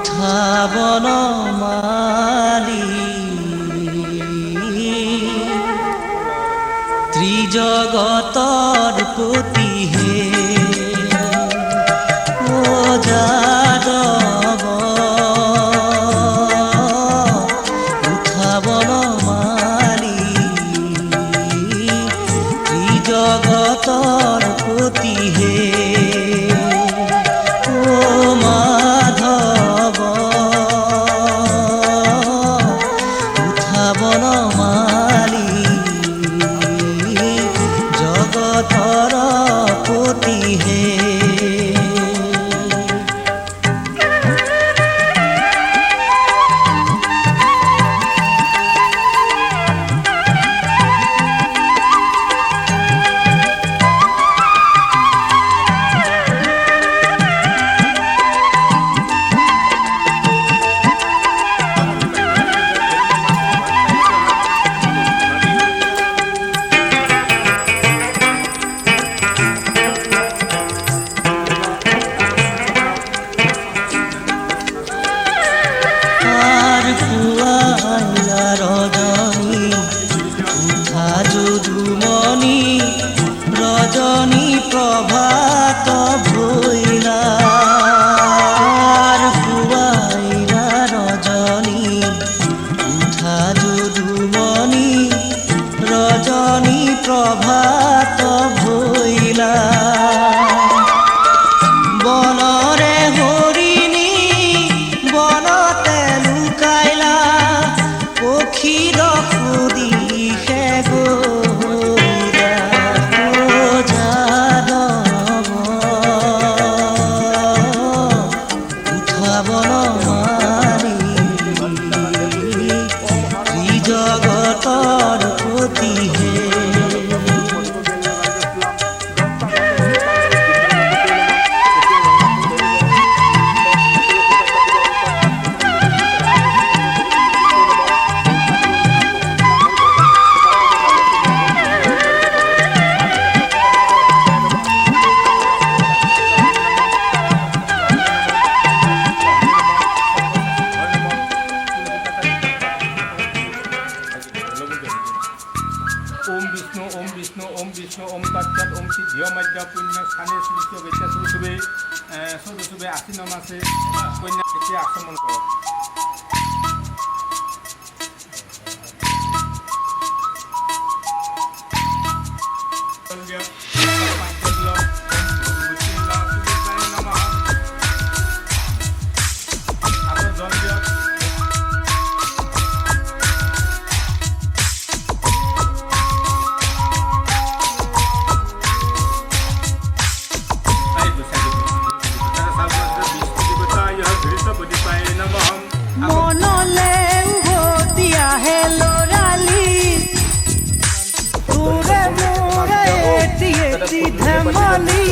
উঠাবন মালি ত্ৰিজগতৰ পতি হে ও যাদৱ উঠাবন মালি ত্ৰিজগতৰ পতি হে ৰজনী প্ৰভাত ভৈলাৰ ফুয়াইলা ৰজনী উঠা যদুমণি ৰজনী প্ৰভাত ভৈলা বনৰে হৰিণী বনতে লুকাইলা পক্ষীৰ সুদিশে গো জগতৰ পতি হে ওম বিষ্ণু ওম তৎসৎ ওম সিদ্ধিয় মধ্য পুণ্য স্থানে সৃষ্টি বেচা সুশুভে সদশুভে আশ্বিন মাসে কন্যা এটি আক্রমণ করো মনলে উভতি আহে লৰালি তোৰে মোৰে এটি এটি ধেমালি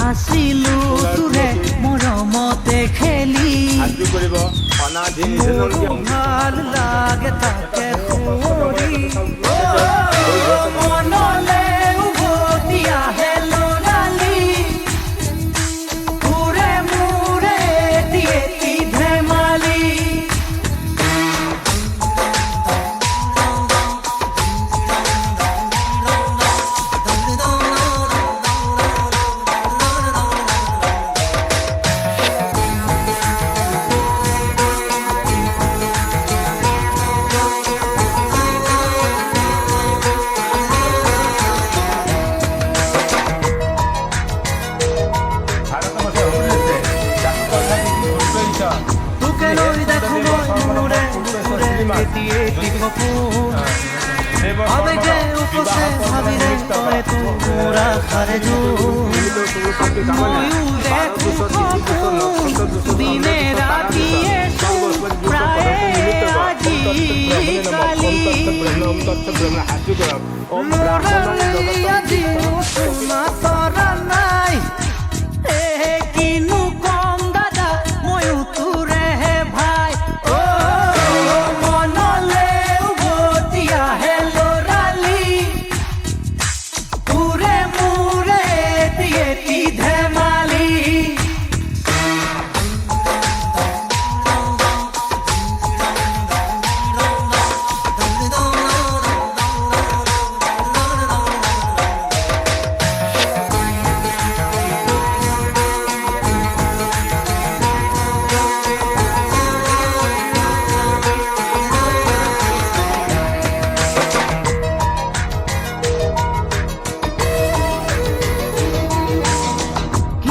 আছিলো তোৰে মৰমতে খেলি ভাল লাগে তাকে সুৰি মনলে উভতি আহে লৰালি তোৰে মোৰে এটি এটি ধেমালি আবেগে উপসে ভাবিলে তই তোৰ আশাৰে দিনে ৰাতিয়ে প্ৰায়ে আজি কালি আজি চুমা তৰা নাই কিনো কম দাদা ময়ো তোৰে ভাই মনলে উভতি আহে লৰালি তোৰে মোৰে এটি এটি ধেমালি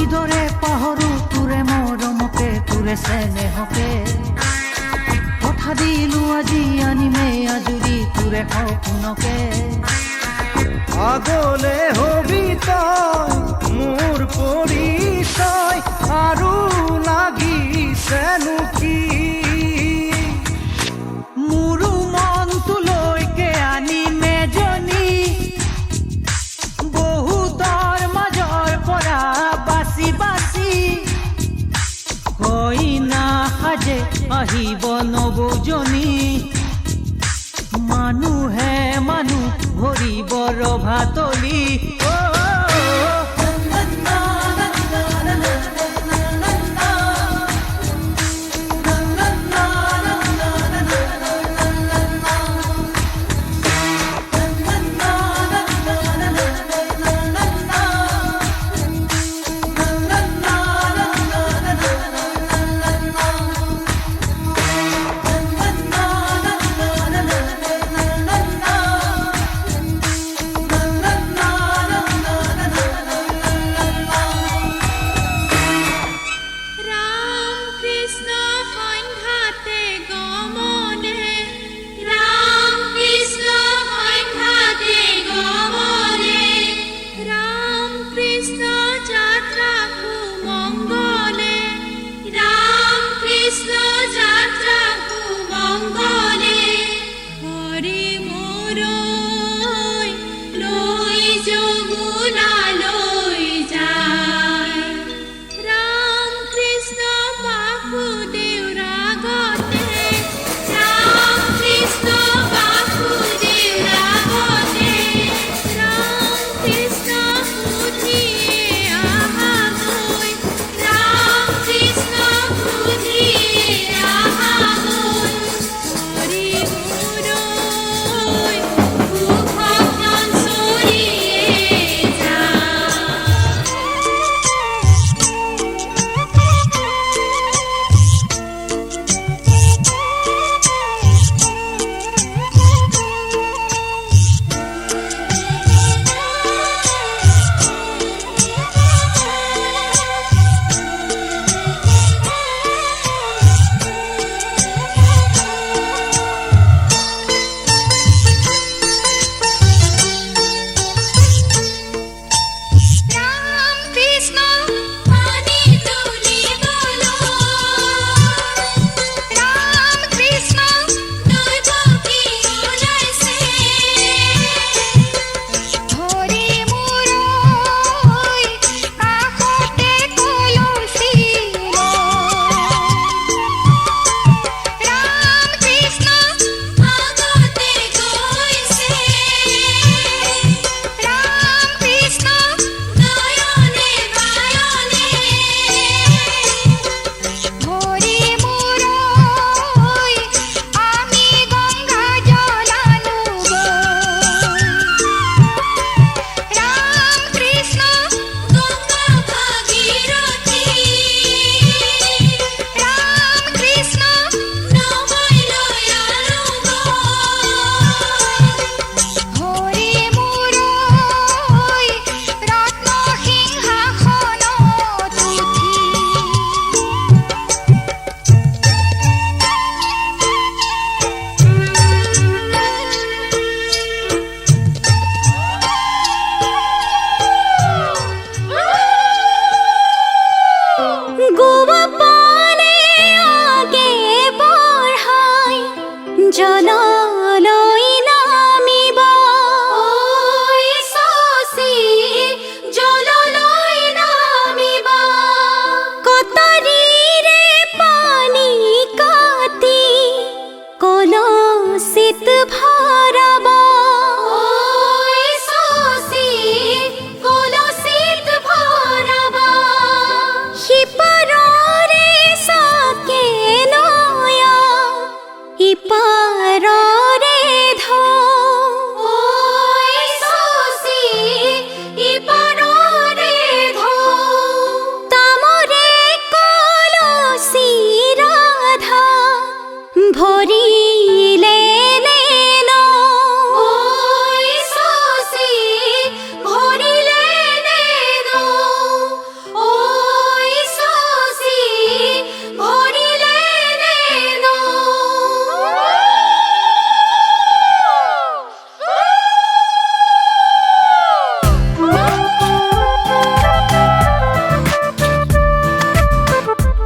কিদৰে পাহৰো তোৰে মৰমকে তোৰে চেনেহকে কথা দিলো আজি আনিমে আজুৰি তোৰে সপোনকে আগলে হবি তই মোৰ পৰিচয় আৰু লাগিছেনো কি মোৰো মনটোলৈকে আনিমে জনী বহুতৰ মাজৰ পৰা বাছি বাছি কইনা সাজে আহিব নবৌজনী মানুহে মানুহ ভৰিব ৰভাতলি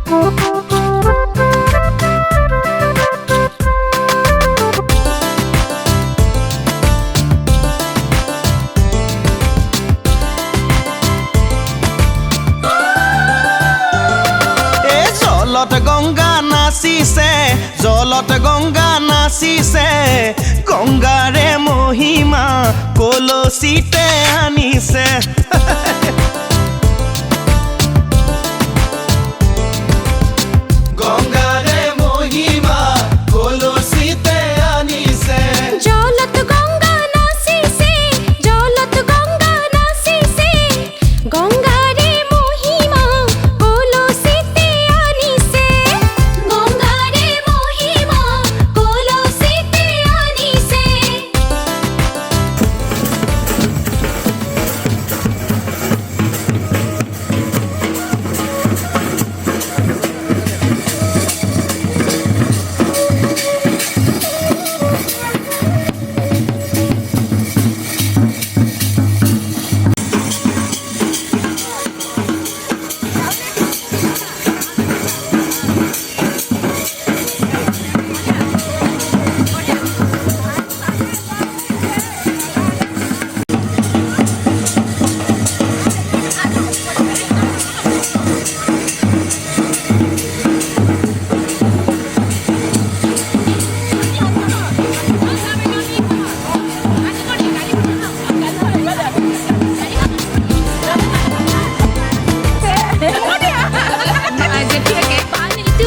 জলত গংগা নাচিছে, জলত গংগা নাচিছে, গংগাৰে মহিমা কলচীতে আনিছে। গংগাৰে মহিমা কলচীতে আনিছে। জলত গঙ্গা নাচিছে, জলত গঙ্গা নাচিছে, গঙ্গাৰে মহিমা কলচীতে আনিছে, গঙ্গাৰে মহিমা কলচীতে আনিছে।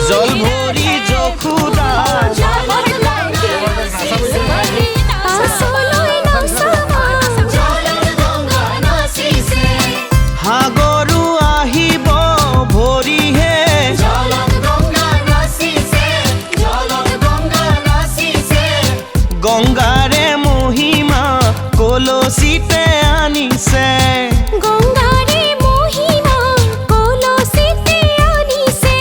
জল ভৰি যশোদাৰ সাগৰো আহিব ভৰিহে। গংগাৰে মহিমা কলচীতে আনিছে। গঙ্গাৰে মহিমা কলচীতে আনিছে।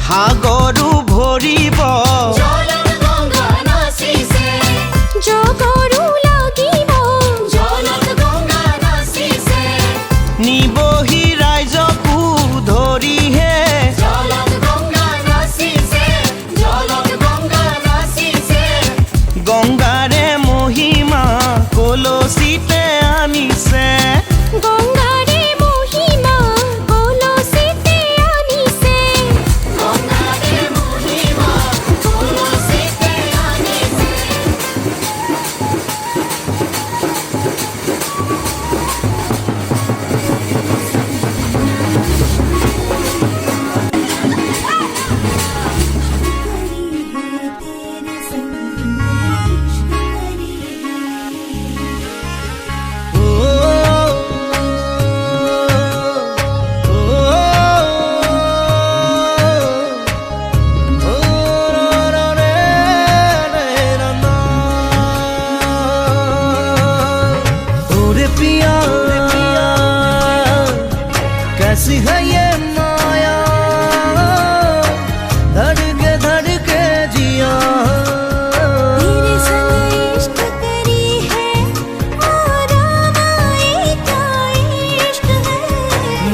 সাগৰো ভৰিব জগৰু লাগিব নিবহি ৰাইজকো ধৰিহে। গংগাৰে মহিমা কলচীতে আনিছে। গঙ্গাৰে মহিমা কলচীতে আনিছে। कैसी है ये माया, धड़के धड़के जिया। तेरे संग इश्क करी है, आराम आए क्या इश्क है।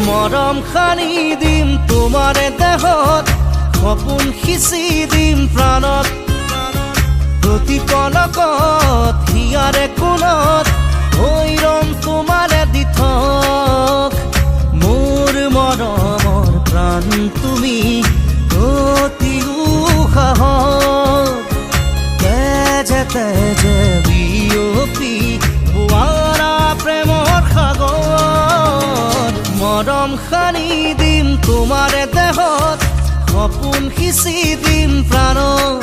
মৰম খানি দিম তোমাৰে দেহত, সপোন সিঁচি দিম প্ৰাণত। প্ৰতি পলকত হিয়াৰে কোণত হৈ ৰম তোমাৰে দিঠক। মোৰ মৰমৰ প্ৰাণ তুমি অতি উশাহত। তেজে তেজে বিয়পি বোৱাৰা প্ৰেমৰ সাগৰ। মৰম সানি দিম তোমাৰে দেহত, সপোন সিঁচি দিম প্ৰাণত।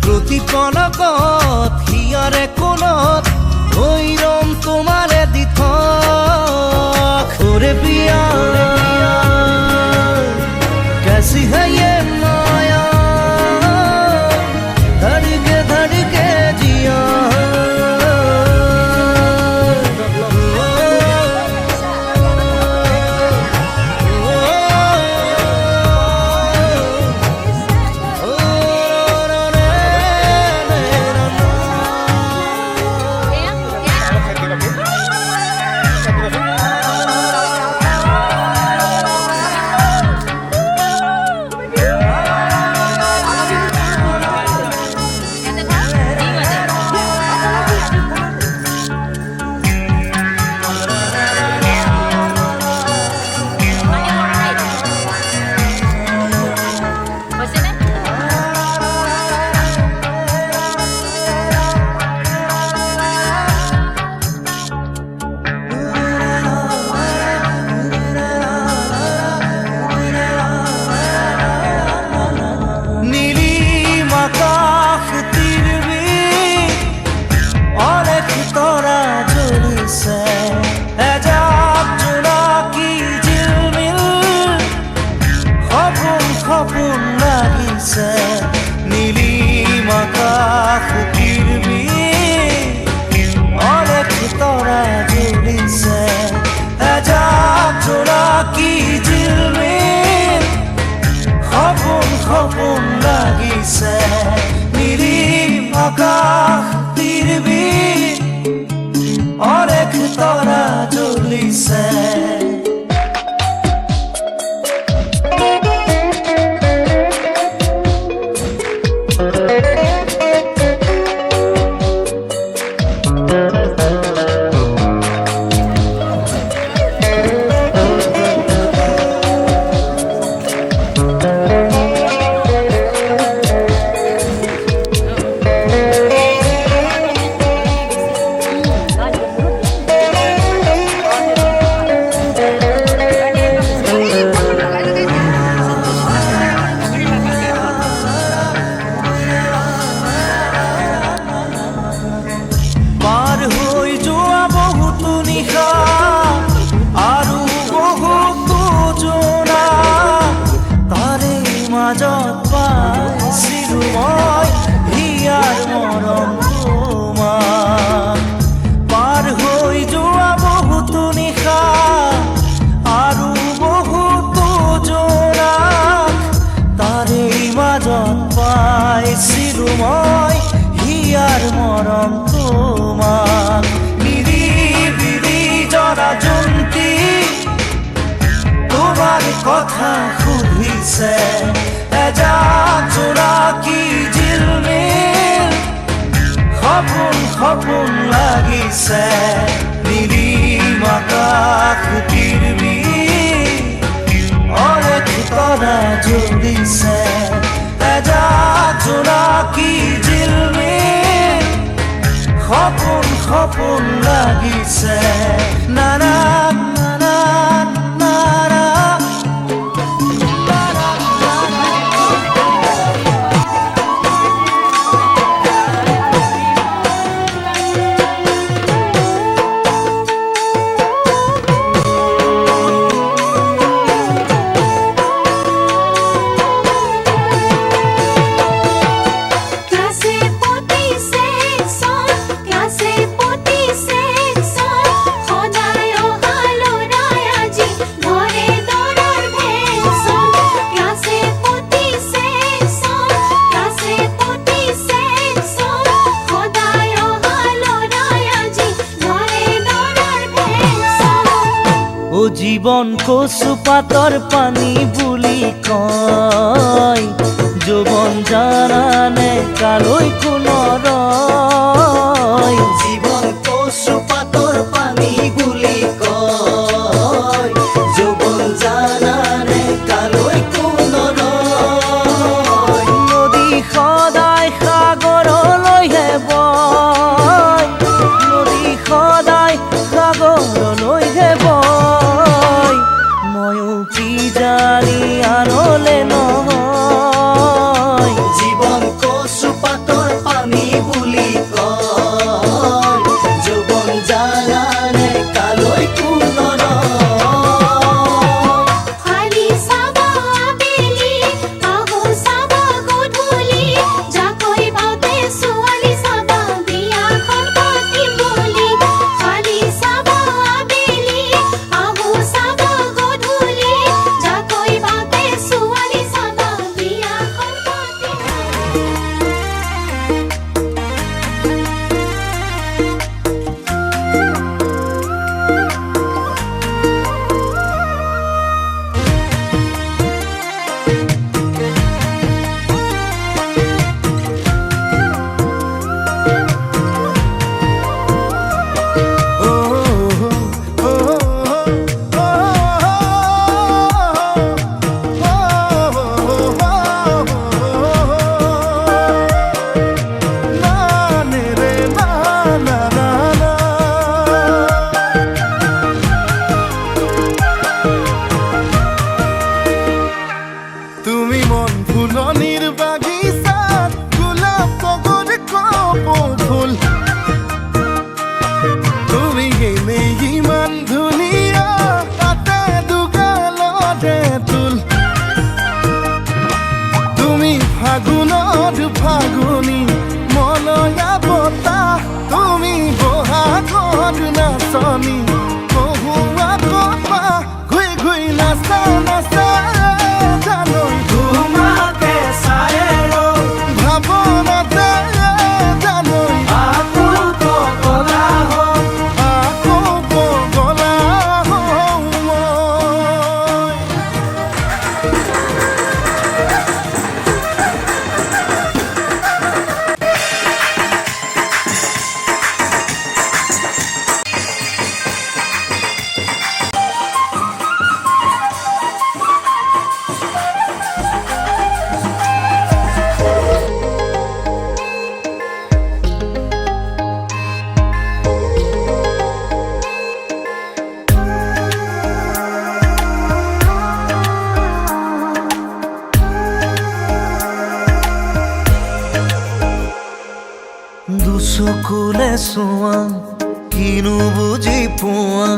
প্ৰতি পলকত হিয়াৰে কোণত হৈ ৰম তোমাৰে দিঠক। ওৰে পিয়া कैसी है ये माया, धड़के धड़के जिया। জ্বলিছে পাৰ হৈ যোৱা বহুতো নিশা আৰু বহুতো জোনা তাৰে মাজত পাইছিলো মই হিয়াৰ মৰম তোমাক পাৰ হৈ যোৱা বহুতো নিশা আৰু বহুতো জোনা তাৰে মাজত পাইছিলো মই হিয়াৰ মৰম তোমাক নিৰিবিলি জৰা জন্তি তোমাৰ কথা সুধিছে এজাক জোনাকী জিলমিল সপোন সপোন লাগিছে নিৰিম আকাশ কিৰমিৰ অনেক তৰা জ্বলিছে এজাক জোনাকী জিলমিল সপোন সপোন লাগিছে নানা নানা নানা ক্লাসে পতি সেকশন ক্লাসে পতি সেকশন খোদায় হালো রায়াজি ঘরে দরার ভেকশন ক্লাসে পতি সেকশন ক্লাসে পতি সেকশন খোদায় হালো রায়াজি ঘরে দরার ভেকশন ও জীৱন কচু পাতৰ পানী বুলি কয় যৌৱন জানানে কালৈ নৰয় জীৱন কচু পাতৰ পানী বুলি কয় যৌৱন জানানে কালৈ নৰয় নদী সদায় সাগৰলৈহে বয় নদী সদায় সাগৰলৈহে বয় ময়ো কি জানি আনলে নহয় জীৱন কচু পাতৰ পানী বুলি কয় যৌৱন জানানে কালৈ নৰয় খালি সাবা আবেলি আহো সাবা গধূলি যাকৈ বাউতে ছোৱালী সাবা বিয়াখন পাতিম বুলি খালি সাবা আবেলি আহো সাবা গধূলি যাকৈ বাউতে ছোৱালী সাবা বিয়াখন পাতিম তুমি মন ফুলনিৰ বাগিচাত গোলাপ তগৰ কপৌ ফুল তুমি এনেই ইমান ধুনীয়া তাতে দুগালতে তুল তুমি ফাগুনত ফাগুনী মলয়া বতাহ তুমি বহাগত নাচনী কহুৱা কপা ঘুই ঘুই নাচা নাচা জানৈ তোমাকে চাই ৰৈ ভাৱনাতে জানৈ আকৌ পগলা হ'ল আকৌ পগলা চোৱা কিনো বুজি পোৱা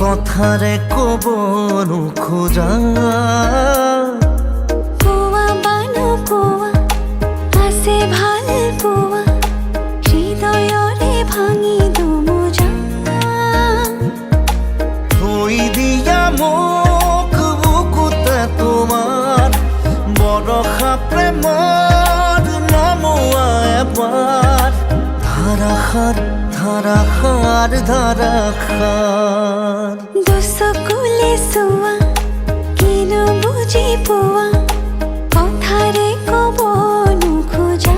কথাৰে ক'ব নোখোজা কোৱা বানো কোৱা আছে ভাল পোৱা হৃদয়ৰে ভাঙি দুমোজা থৈ দিয়া মোক বুকুতে তোমাৰ বৰষা প্ৰেমৰ নমোৱা এবাৰ ধাৰাসাৰ ধাৰাসাৰ ধাৰাসাৰ দুচকুলে চোৱা কিনো বুজি পোৱা কথাৰে ক'ব নোখোজা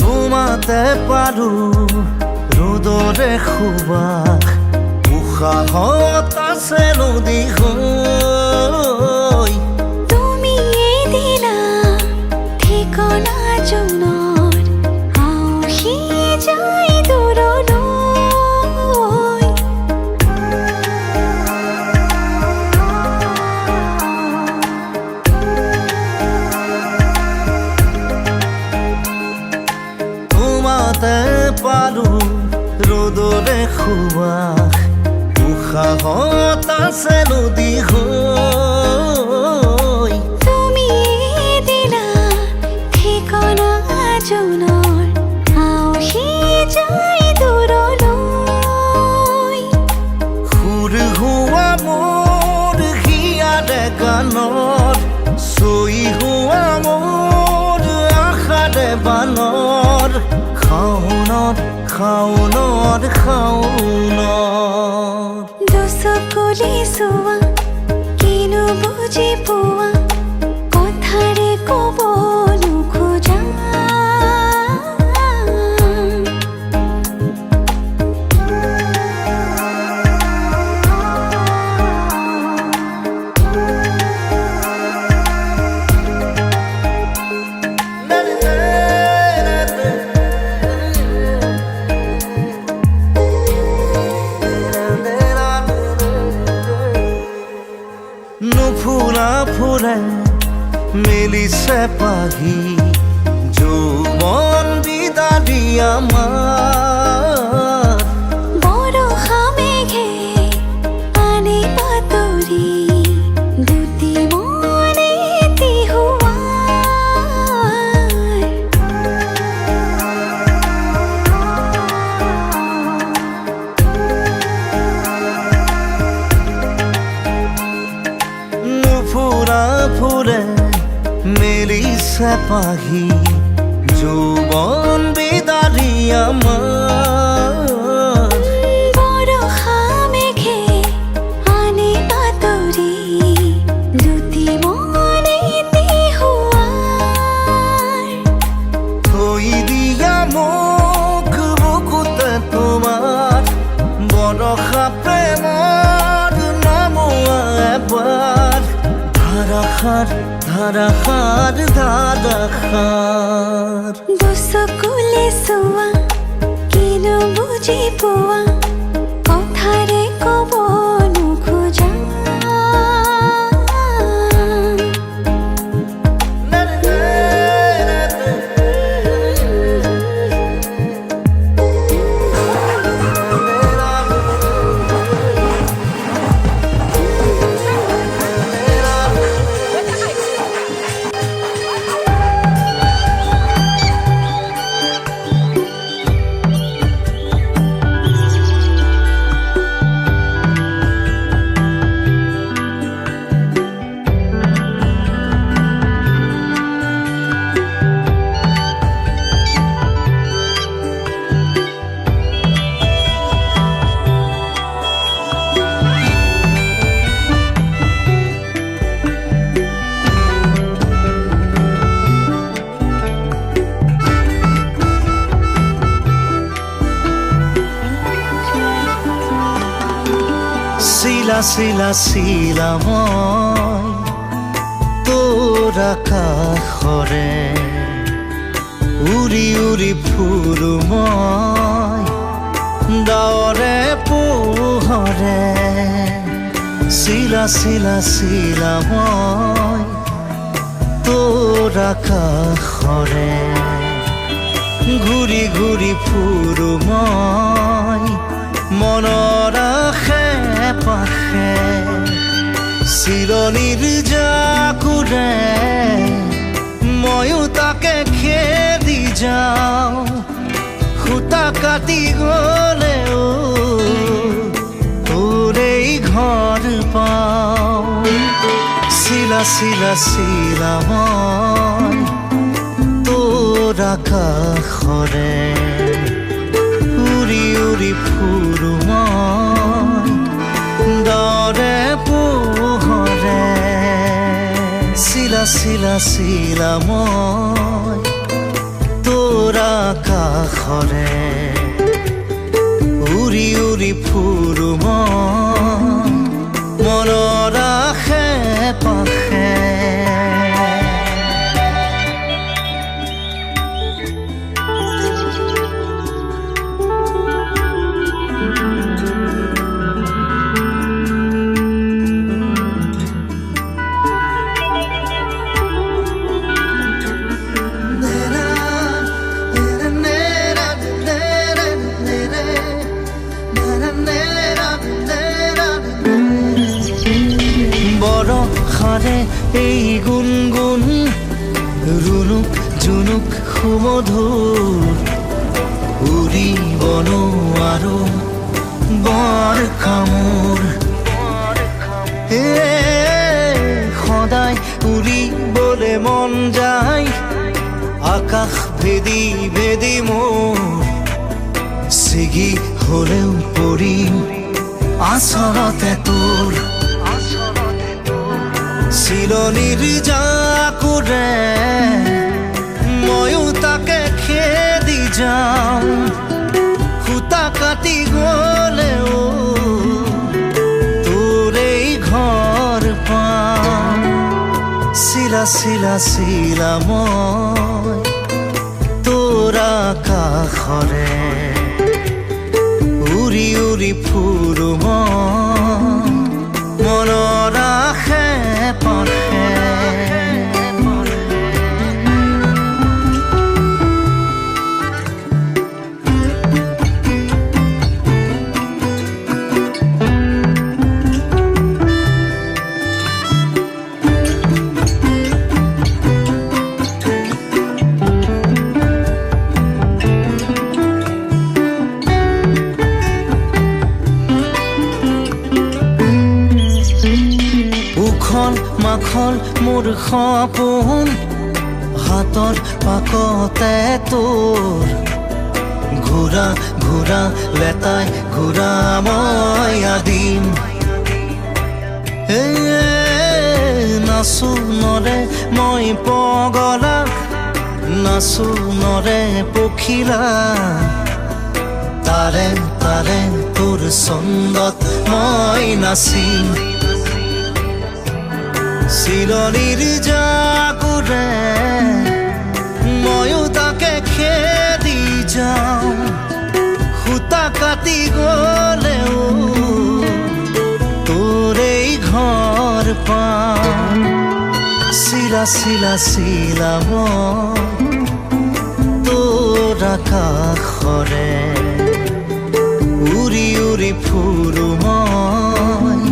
তোমাতে পাৰো ৰ'দৰে সুবাস উশাহত আছে নদী হৈ তুমিয়ে দিলা ঠিকনা জোনৰ আউসি যায় দূৰলৈ তোমাতে পাৰো ৰ'দৰে সুবাস উশাহত আছে নদী হৈ তুমিয়ে দিলা ঠিকনা জোনৰ আউসি যায় দূৰলৈ সুৰ হোৱা মোৰ হিয়াৰে গানত চৈ হোৱা মোৰ আশাৰে বানৰ খাওনত খাওনত খাওনত দুচকুলে চোৱা কিনো বুজি পোৱা কথাৰে ক'ব নোখোজা নুফুৰা ফুৰে মেলিছে পাহি যৌৱন বিদাৰি আমাৰ বৰষা মেঘে পানী পাতৰি দুটি মনে নুফুৰা ফুৰে মেলিছে পাহি যৌৱন বিদাৰি আমাৰ বৰষা মেঘে পানী পাতৰি দুটি মনে থৈ দিয়া মোক বুকুতে তোমাৰ বৰষা প্ৰেমৰ নমোৱা এবাৰ ধাৰাসাৰ ধাৰাসাৰ ধাৰাসাৰ দুচকুলে চোৱা কিনো বুজি পোৱা কথাৰে ক'ব নোখোজা চিলা চিলা চিলা মই তোৰ তোৰ আকাশৰে উৰি উৰি ফুৰো মই ডাৱৰে পোহৰে চিলা চিলা চিলা মই তোৰ আকাশৰে ঘূৰি ঘূৰি ফুৰো মই মনৰ আশে পাশে চিৰণিৰ জাকুৰে ময়ো তাকে খেদি যাওঁ সূতা কাটি গ'লেও তোৰেই ঘৰ পাওঁ চিলা চিলা চিলা মই তোৰ আকাশৰে উৰি উৰি ফুৰো মই ডাৱৰে পোহৰে চিলা চিলা চিলা মই তোৰ আকাশৰে উৰি উৰি ফুৰো মই মনৰ আশে পাশে বৰষাৰে এই গুণগুণ ৰুণুক জুনুক সুমধুৰ উৰিব নোৱাৰো বৰ কামোৰ সদায় উৰিবলে মন যায় আকাশ ভেদি ভেদি মোৰ ছিগি হলেও পৰিম আচলতে তোৰ চিৰণিৰ জাকুৰে ময়ো তাকে খেদি যাওঁ সূতা কাটি গ'লেও তোৰেই ঘৰ পাওঁ চিলা চিলা চিলা মই তোৰ আকাশৰে উৰি উৰি ফুৰো মই মনৰ আশে পাশে উখল মাখল মোৰ সপোন হাতৰ পাকতে তোৰ ঘূৰা ঘূৰা লেতাই ঘূৰা মই আদিম নাচো নৰে মই পগলা নাচো নৰে পখিলা তাৰে তাৰে তোৰ ছন্দত মই নাচিম চিৰণিৰ জাকুৰে ময়ো তাকে খেদি যাওঁ সূতা কাটি গ'লেও তোৰেই ঘৰ পাওঁ চিলা চিলা চিলা মই তোৰ আকাশৰে উৰি উৰি ফুৰো মই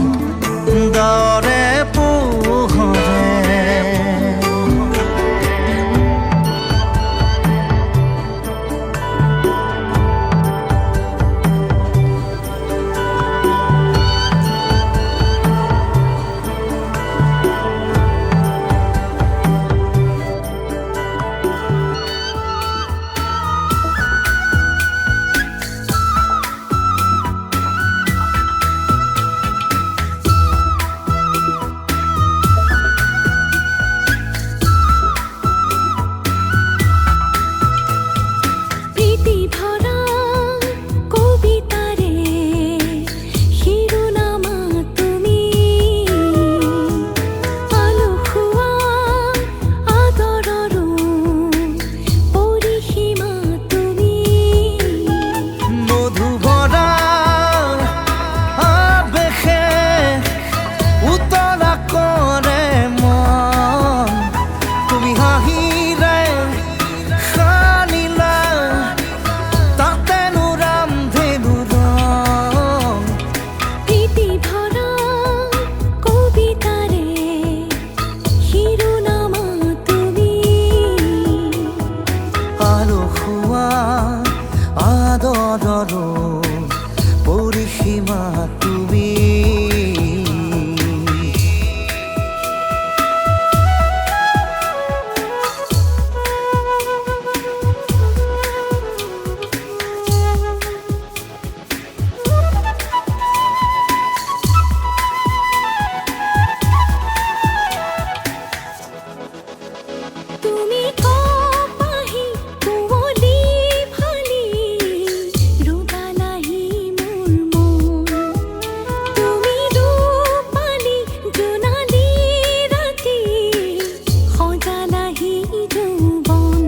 ডাৱৰে পোহৰে আদৰৰ পৰিসীমা তুমি তুমি কপাহি কুঁৱলী ফালি ৰুদালাহি মোৰ মন তুমি ৰূপালী জোনালী ৰাতি সজালাহি যৌৱন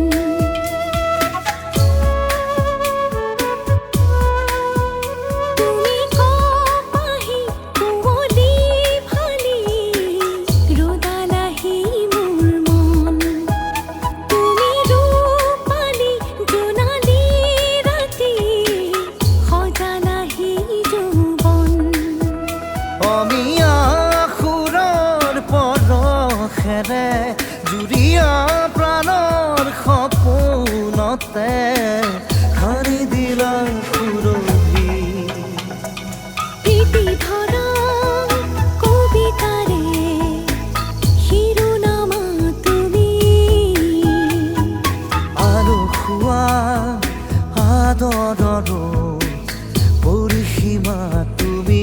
তুমি কপাহি কুঁৱলী ফালি ৰুদালাহি মোৰ মন তুমি ৰূপালী জোনালী ৰাতি সজালাহি যৌৱন অমিয়া সুৰৰ পৰশেৰে জুৰিয়া প্ৰাণৰ সপোনতে সাৰি দিলা সুৰভি প্ৰীতি ভৰা কবিতাৰে শিৰোনামা তুমি আৰু খোৱা আদৰৰ পৰিসীমা তুমি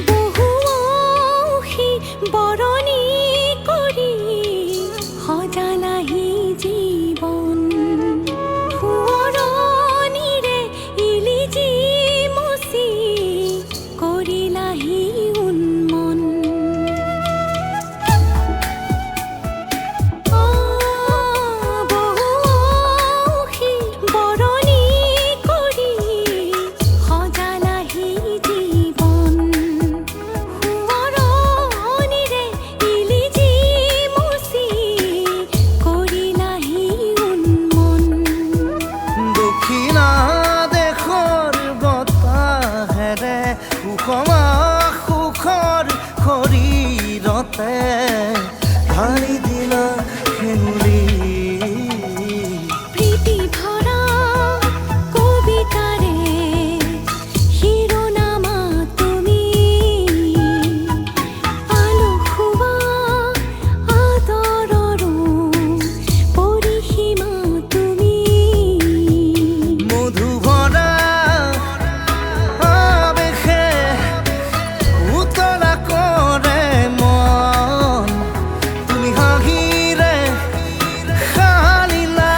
বহু অংশী বৰণী কৰি সজালাহি জীৱন সোঁৱৰণিৰে ইলিজি মচি কৰিলাহি উন্মন বহু অংশী বৰণী কৰি সজালাহি জীৱন সোঁৱৰণিৰে ইলিজি মচি কৰিলাহি উন্মন দক্ষিণা দেশৰ বতাহেৰে সুষমা সুখৰ শৰীৰতে ঢালি দিলা সেনুলি প্ৰীতি ভৰা কবিতাৰে শিৰোনামা তুমি আলসুৱা আদৰৰ পৰিসীমা তুমি মধুভৰা আবেশে উতলা কৰে মন তুমি হাঁহিৰে সানিলা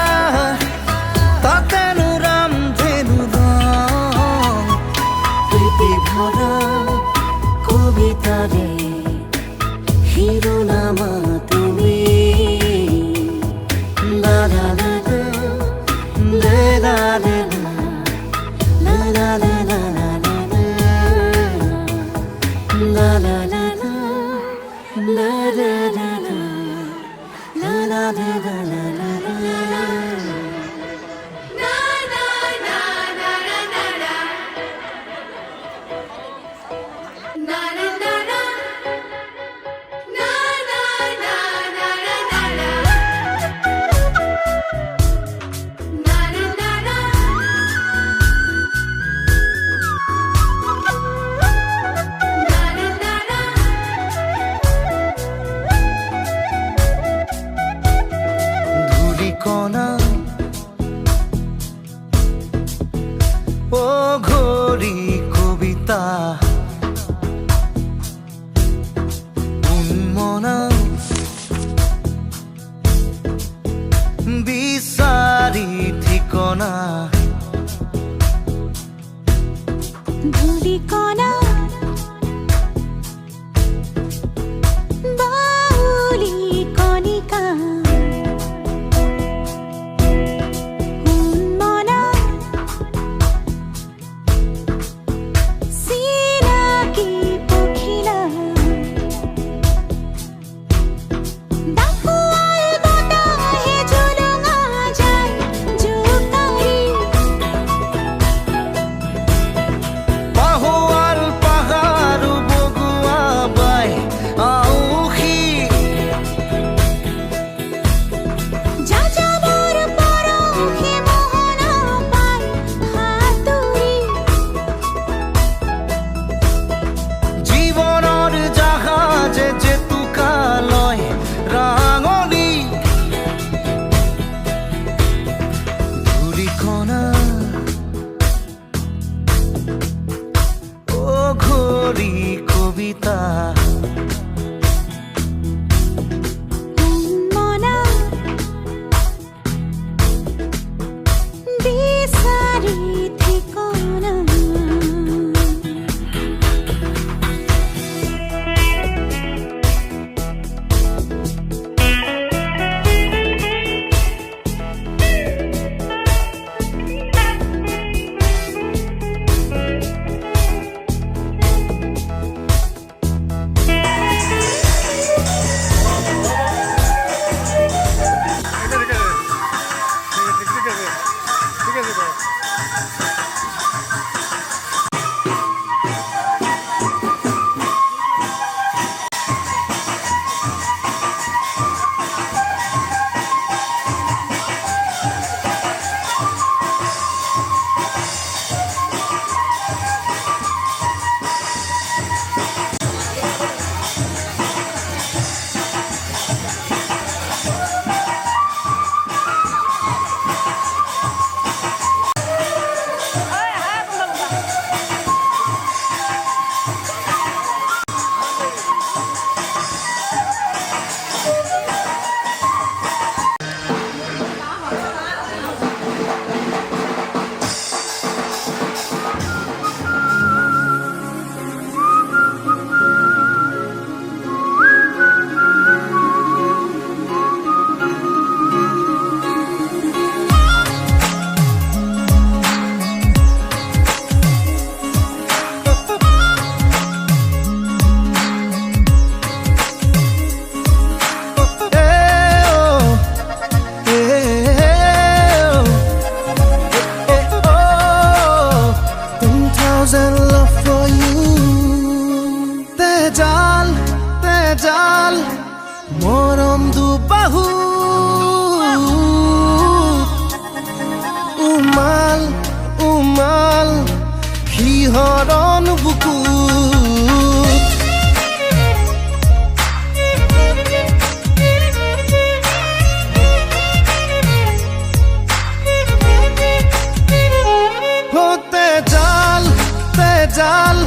তাতেনো ৰামধেনু ৰং প্ৰীতি ভৰা কবিতাৰে শিৰোনামা তুমি লা লা লা লা লা লা লা লা লা লা লা লা ধূলিকণা ও ঘড়ি কবিতা উন্মনা বিচাৰি ঠিকনা ধূলিকণা বাউলি কণিকা দুবাহু উমাল উমাল শিহৰণ বুকুত তেজাল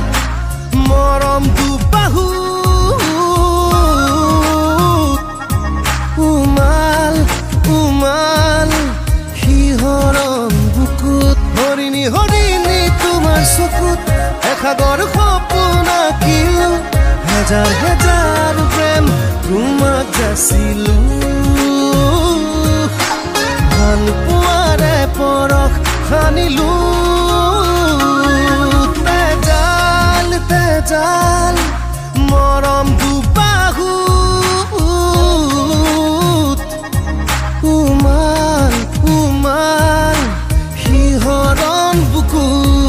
মৰম দুবাহু উমাল উমাল শিহৰণ বুকুত হৰিণী হৰিণী তোমাৰ চকুত এসাগৰ সপোন আঁকিলো হেজাৰ হেজাৰ প্ৰেম তোমাক যাচিলো ভাল পোৱাৰে পৰশ সানিলো তেজাল মৰম দুবাহুত উমাল উমাল শিহৰণ বুকুত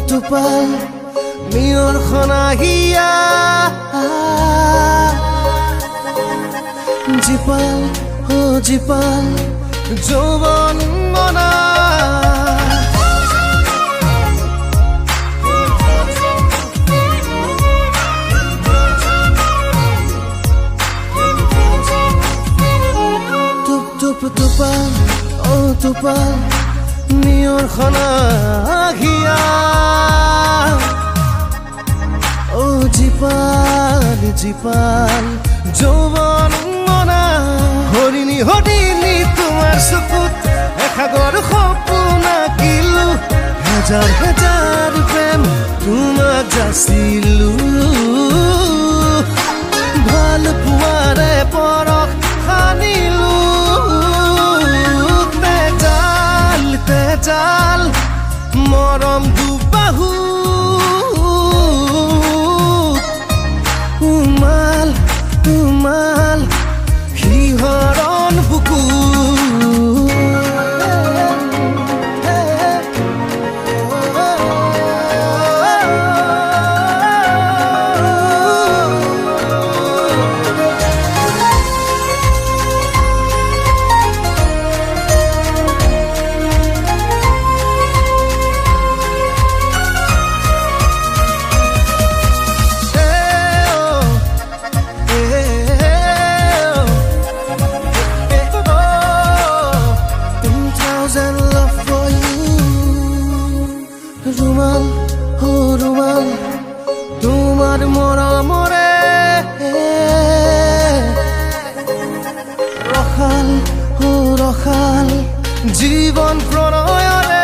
টোপাল মিয়ৰ খনাহিয়া জীপাল জীপাল যৌৱন মনা টোপাল টোপাল মিয়ৰ খনাহিয়া জীপাল যৌৱন মনা হৰিণী হৰিণী তোমাৰ চকুত এসাগৰ সপোন আঁকিলো হেজাৰ হেজাৰ প্ৰেম তোমাক যাচিলো ভাল পোৱাৰে পৰশ সানিলো তেজাল মৰম দুবাহু উমাল উমাল শিহৰণ ৰুমাল তোমাৰ মৰমৰে ৰখাল জীৱন প্ৰণয়ৰে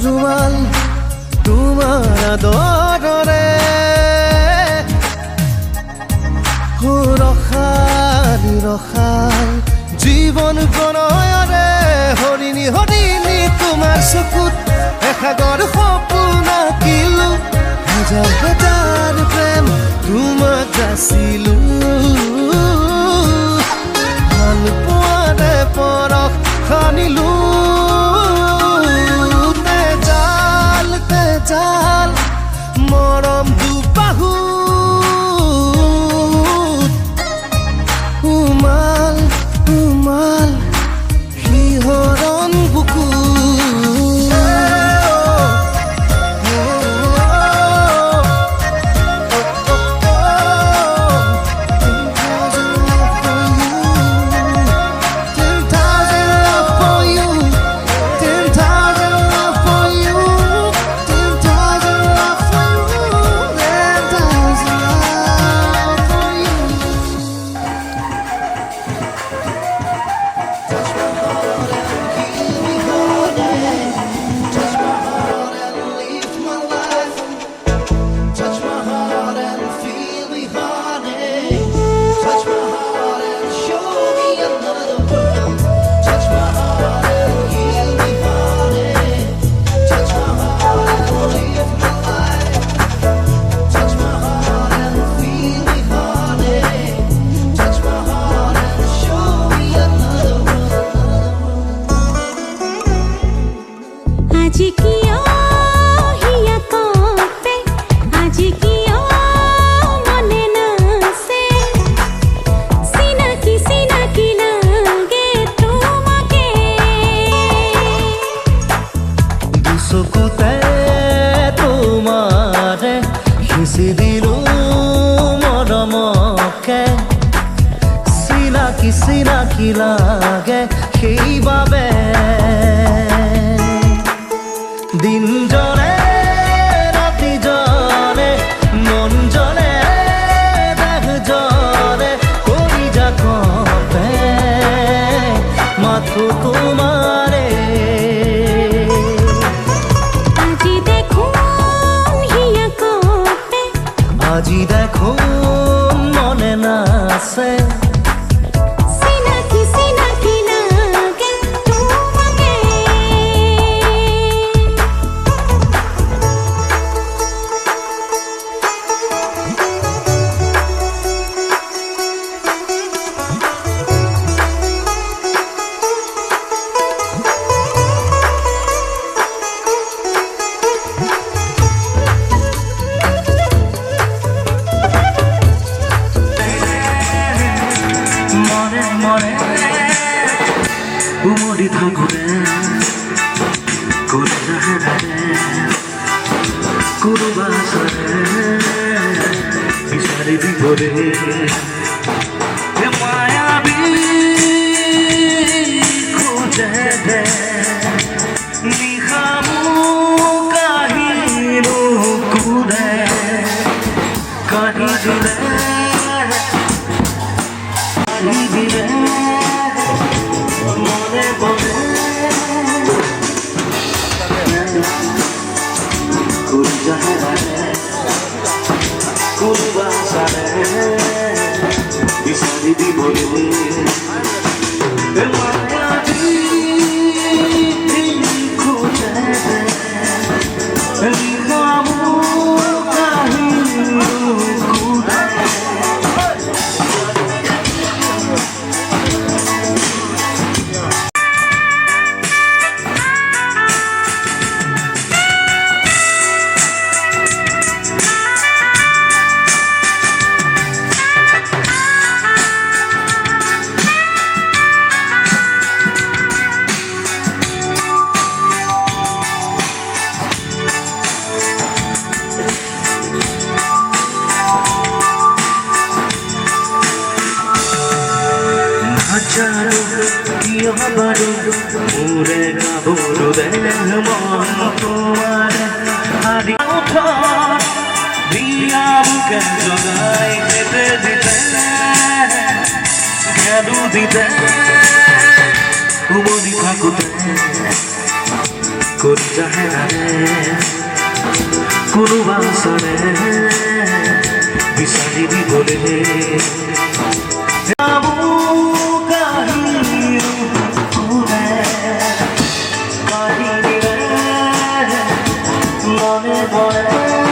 ৰুমাল তোমাৰ আদৰৰে ৰখাল জীৱন প্ৰণয়ৰে হৰিণী হৰিণী তোমাৰ চকুত এসাগৰ সপোন আঁকিলো হেজাৰ হেজাৰ প্ৰেম তোমাক যাচিলো ভাল পোৱাৰে পৰশ সানিলো তেজাল মৰম দুবাহু উমাল উমাল শিহৰণ বুকুত আজি কিয় হিয়া কপে আজি কিয় মনে নাছে চিনাকি চিনাকি লাগে তোমাকে দুচকুতে তোমাৰে সিঁচি দিলো মৰমকে চিনাকি চিনাকি লাগে সেইবাবে দিন জনে ৰাতি জনে মন জনে দেহ জনে কৰি যা কপে মাথো তোমাৰে আজি দেখোন হিয়া কপে আজি দেখোন মনে নাছে চিনাকি চিনাকি লাগে তোমাকে মনে মনে উমলি থাকোঁতে কৰি লাহে লাহে কোনোবা চালে বিচাৰি দিবলে মায়াবী খোজে দে নিশামো কাহিনো কোনে কাহি দিলে মনে মনে কোনোবা চালে বিচাৰি দিবলে মায়াবী খোজে নিশামো কাহিনো কোনে হাজাৰো কিয় বাৰু মোৰে গাভৰু দেহ মন তোমাৰ হাৰি উঠা বিয়াকে জগাই কেটে দিতে খেলো দিতে উমলি থাকোঁতে কৰি যাহে কোনোবা চালে বিচাৰি দিবলে মনে মনে